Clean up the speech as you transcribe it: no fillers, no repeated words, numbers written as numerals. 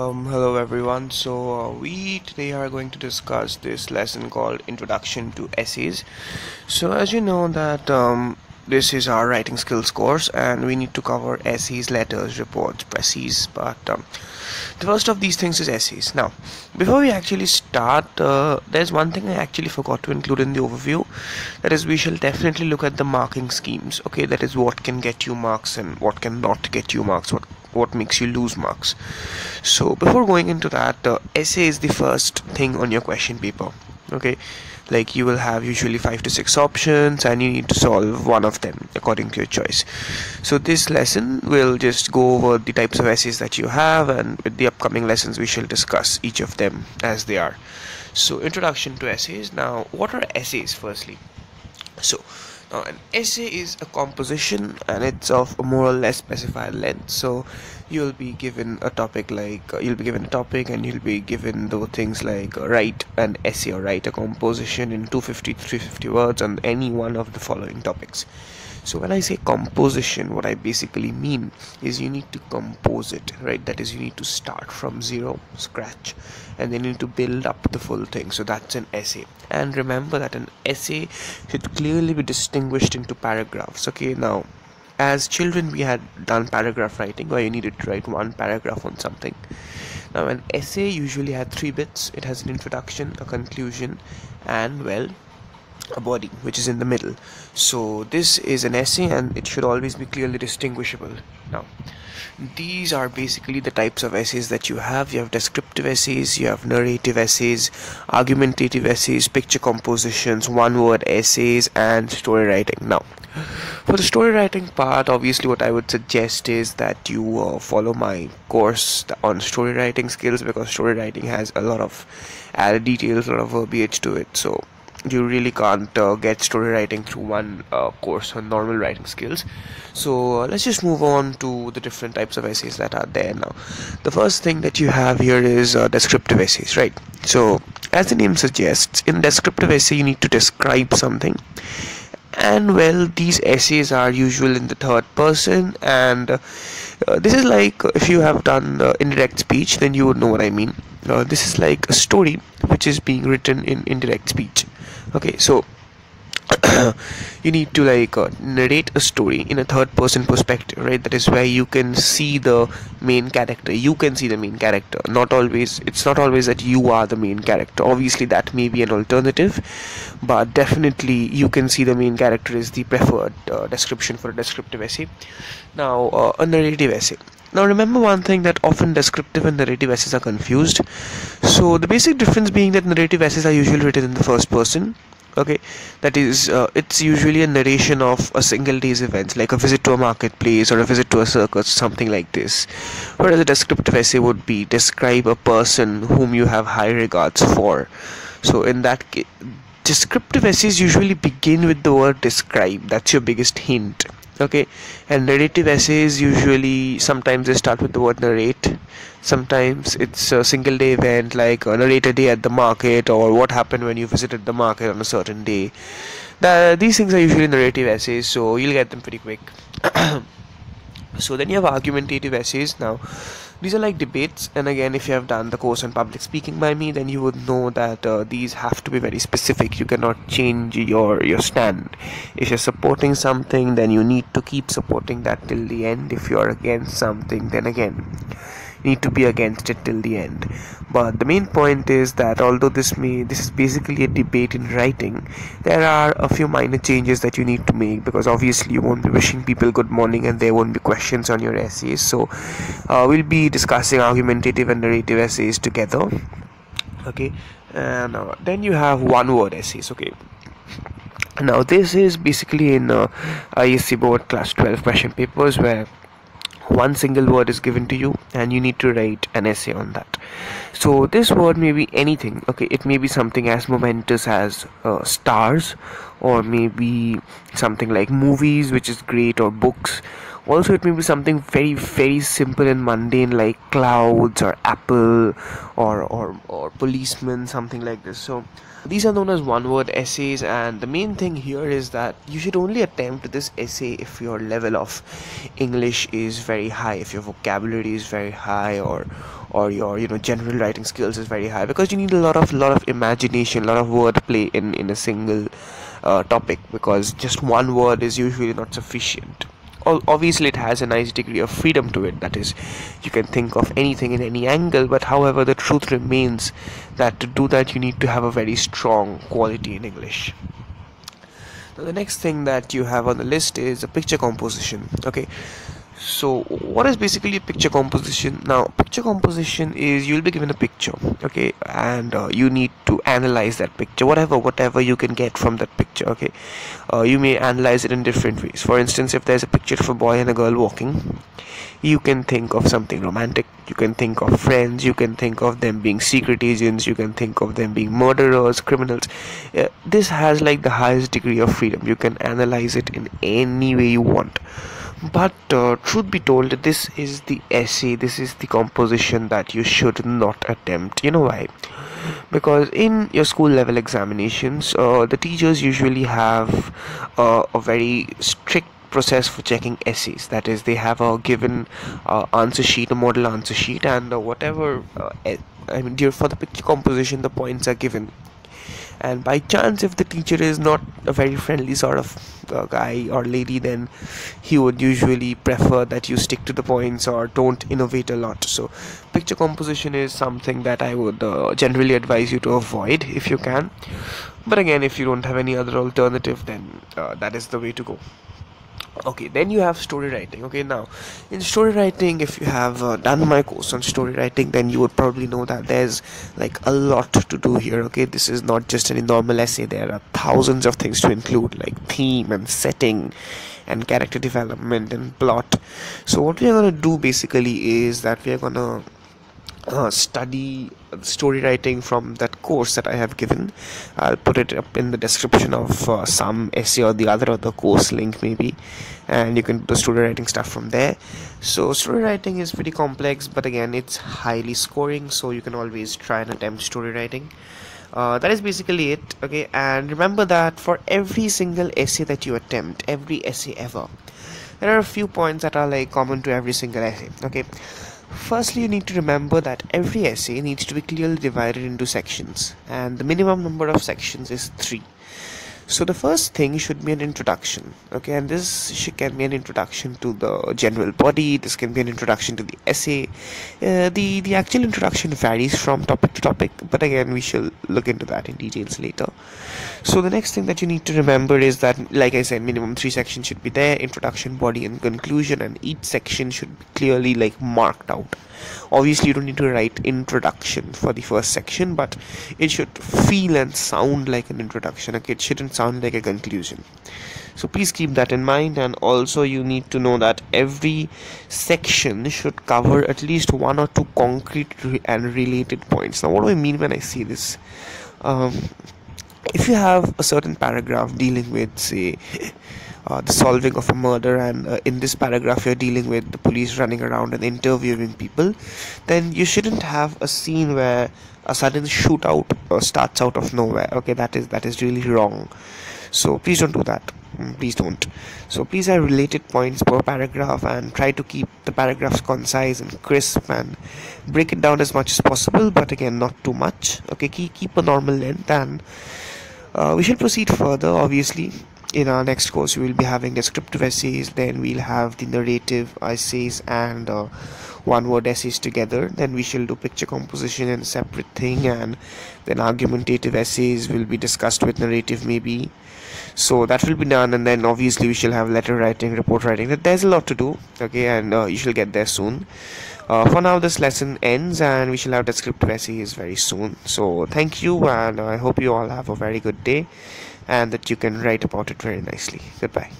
Hello everyone. We today are going to discuss this lesson called Introduction to Essays. So as you know that this is our writing skills course and we need to cover essays, letters, reports, précis. But the first of these things is essays. Now, before we actually start, there's one thing I actually forgot to include in the overview. That is, we shall definitely look at the marking schemes. Okay, that is what can get you marks and what can not get you marks. What makes you lose marks. So before going into that, essay is the first thing on your question paper. Okay, like you will have usually 5 to 6 options and you need to solve one of them according to your choice. So this lesson will just go over the types of essays that you have, and with the upcoming lessons we shall discuss each of them as they are. So introduction to essays. Now, what are essays firstly? So now an essay is a composition and it's of a more or less specified length. So you'll be given a topic you'll be given a topic and you'll be given the things like write an essay or write a composition in 250 to 350 words on any one of the following topics. So when I say composition, what I basically mean is you need to compose it, right? That is, you need to start from zero, scratch, and then you need to build up the full thing. So that's an essay. And remember that an essay should clearly be distinguished into paragraphs. Okay, now as children we had done paragraph writing, where you needed to write one paragraph on something. Now an essay usually had 3 bits. It has an introduction, a conclusion, and a body which is in the middle. So this is an essay and it should always be clearly distinguishable. Now these are basically the types of essays that you have. You have descriptive essays, you have narrative essays, argumentative essays, picture compositions, one-word essays, and story writing. Now for the story writing part, obviously what I would suggest is that you follow my course on story writing skills, because story writing has a lot of added details, a lot of verbiage to it. So you really can't get story writing through one course on normal writing skills. So let's just move on to the different types of essays that are there. Now the first thing that you have here is descriptive essays, right? So as the name suggests, in descriptive essay you need to describe something, and these essays are usual in the third person, and this is like, if you have done indirect speech, then you would know what I mean. This is like a story which is being written in indirect speech. Okay, so you need to narrate a story in a third person perspective, right? That is where you can see the main character. It's not always that you are the main character. Obviously that may be an alternative, but definitely you can see the main character is the preferred description for a descriptive essay. Now a narrative essay. Now remember one thing, that often descriptive and narrative essays are confused. So the basic difference being that narrative essays are usually written in the first person. Okay, that is, it's usually a narration of a single day's events, like a visit to a marketplace or a visit to a circus, something like this. Whereas a descriptive essay would be describe a person whom you have high regards for. So in that case, descriptive essays usually begin with the word describe. That's your biggest hint. Okay, and narrative essays usually sometimes they start with the word narrate. Sometimes it's a single day event, like narrate a day at the market, or what happened when you visited the market on a certain day. These things are usually narrative essays, so you'll get them pretty quick. So then you have argumentative essays. Now these are like debates, and again, if you have done the course on public speaking by me, then you would know that these have to be very specific. You cannot change your stand. If you're supporting something, then you need to keep supporting that till the end. If you're against something, then again you need to be against it till the end. But the main point is that although this is basically a debate in writing, there are a few minor changes that you need to make, because obviously you won't be wishing people good morning and there won't be questions on your essays. So we'll be discussing argumentative and narrative essays together. Okay, and then you have one word essays. Okay, now this is basically in ISC board class 12 question papers, where one single word is given to you and you need to write an essay on that. So this word may be anything. Okay, it may be something as momentous as stars, or maybe something like movies, which is great, or books, Also, it may be something very, very simple and mundane like clouds or apple or policeman, something like this. So these are known as one word essays, and the main thing here is that you should only attempt this essay if your level of English is very high, if your vocabulary is very high, or your general writing skills is very high, because you need a lot of imagination, a lot of wordplay in a single topic, because just one word is usually not sufficient. Obviously, it has a nice degree of freedom to it, that is, you can think of anything in any angle, but however, the truth remains that to do that you need to have a very strong quality in English. Now, the next thing that you have on the list is a picture composition. Okay, so what is basically a picture composition? Now, picture composition is you'll be given a picture, okay, and you need to analyze that picture, whatever you can get from that picture. Okay, you may analyze it in different ways. For instance, if there's a picture of a boy and a girl walking, you can think of something romantic, you can think of friends, you can think of them being secret agents, you can think of them being murderers, criminals. This has like the highest degree of freedom. You can analyze it in any way you want. But truth be told, this is the essay, this is the composition that you should not attempt. You know why? Because in your school level examinations, the teachers usually have a very strict process for checking essays. That is, they have a given answer sheet, a model answer sheet, and whatever for the picture composition, the points are given. And by chance, if the teacher is not a very friendly sort of guy or lady, then he would usually prefer that you stick to the points or don't innovate a lot. So picture composition is something that I would generally advise you to avoid if you can. But again, if you don't have any other alternative, then that is the way to go. Okay, then you have story writing. Okay, now in story writing, if you have done my course on story writing, then you would probably know that there's like a lot to do here. Okay, this is not just any normal essay. There are thousands of things to include, like theme and setting and character development and plot. So what we are going to do basically is that we are going to study story writing from that course that I have given. I'll put it up in the description of some essay or the other, or the course link maybe, and you can do the story writing stuff from there. So story writing is pretty complex, but again, it's highly scoring, so you can always try and attempt story writing. That is basically it. Okay, and remember that for every single essay that you attempt, every essay ever, there are a few points that are like common to every single essay. Okay, firstly, you need to remember that every essay needs to be clearly divided into sections, and the minimum number of sections is 3. So the first thing should be an introduction, okay, and this can be an introduction to the general body. This can be an introduction to the essay. The actual introduction varies from topic to topic, but again, we shall look into that in details later. So the next thing that you need to remember is that, like I said, minimum 3 sections should be there: introduction, body, and conclusion, and each section should be clearly like marked out. Obviously, you don't need to write introduction for the first section, but it should feel and sound like an introduction. Okay, it shouldn't sound like a conclusion. So please keep that in mind, and also you need to know that every section should cover at least 1 or 2 concrete and related points. Now, what do I mean when I say this? If you have a certain paragraph dealing with, say, the solving of a murder, and in this paragraph you're dealing with the police running around and interviewing people, then you shouldn't have a scene where a sudden shootout starts out of nowhere. Okay, that is really wrong. So please don't do that. Please don't. So please have related points per paragraph, and try to keep the paragraphs concise and crisp, and break it down as much as possible, but again, not too much. Okay, keep a normal length, and we shall proceed further. Obviously, in our next course we will be having descriptive essays, then we'll have the narrative essays and one word essays together. Then we shall do picture composition in a separate thing, and then argumentative essays will be discussed with narrative maybe. So that will be done, and then obviously we shall have letter writing, report writing. There's a lot to do. Okay, and you shall get there soon. For now, this lesson ends, and we shall have descriptive essays very soon. So thank you, and I hope you all have a very good day, and that you can write about it very nicely. Goodbye.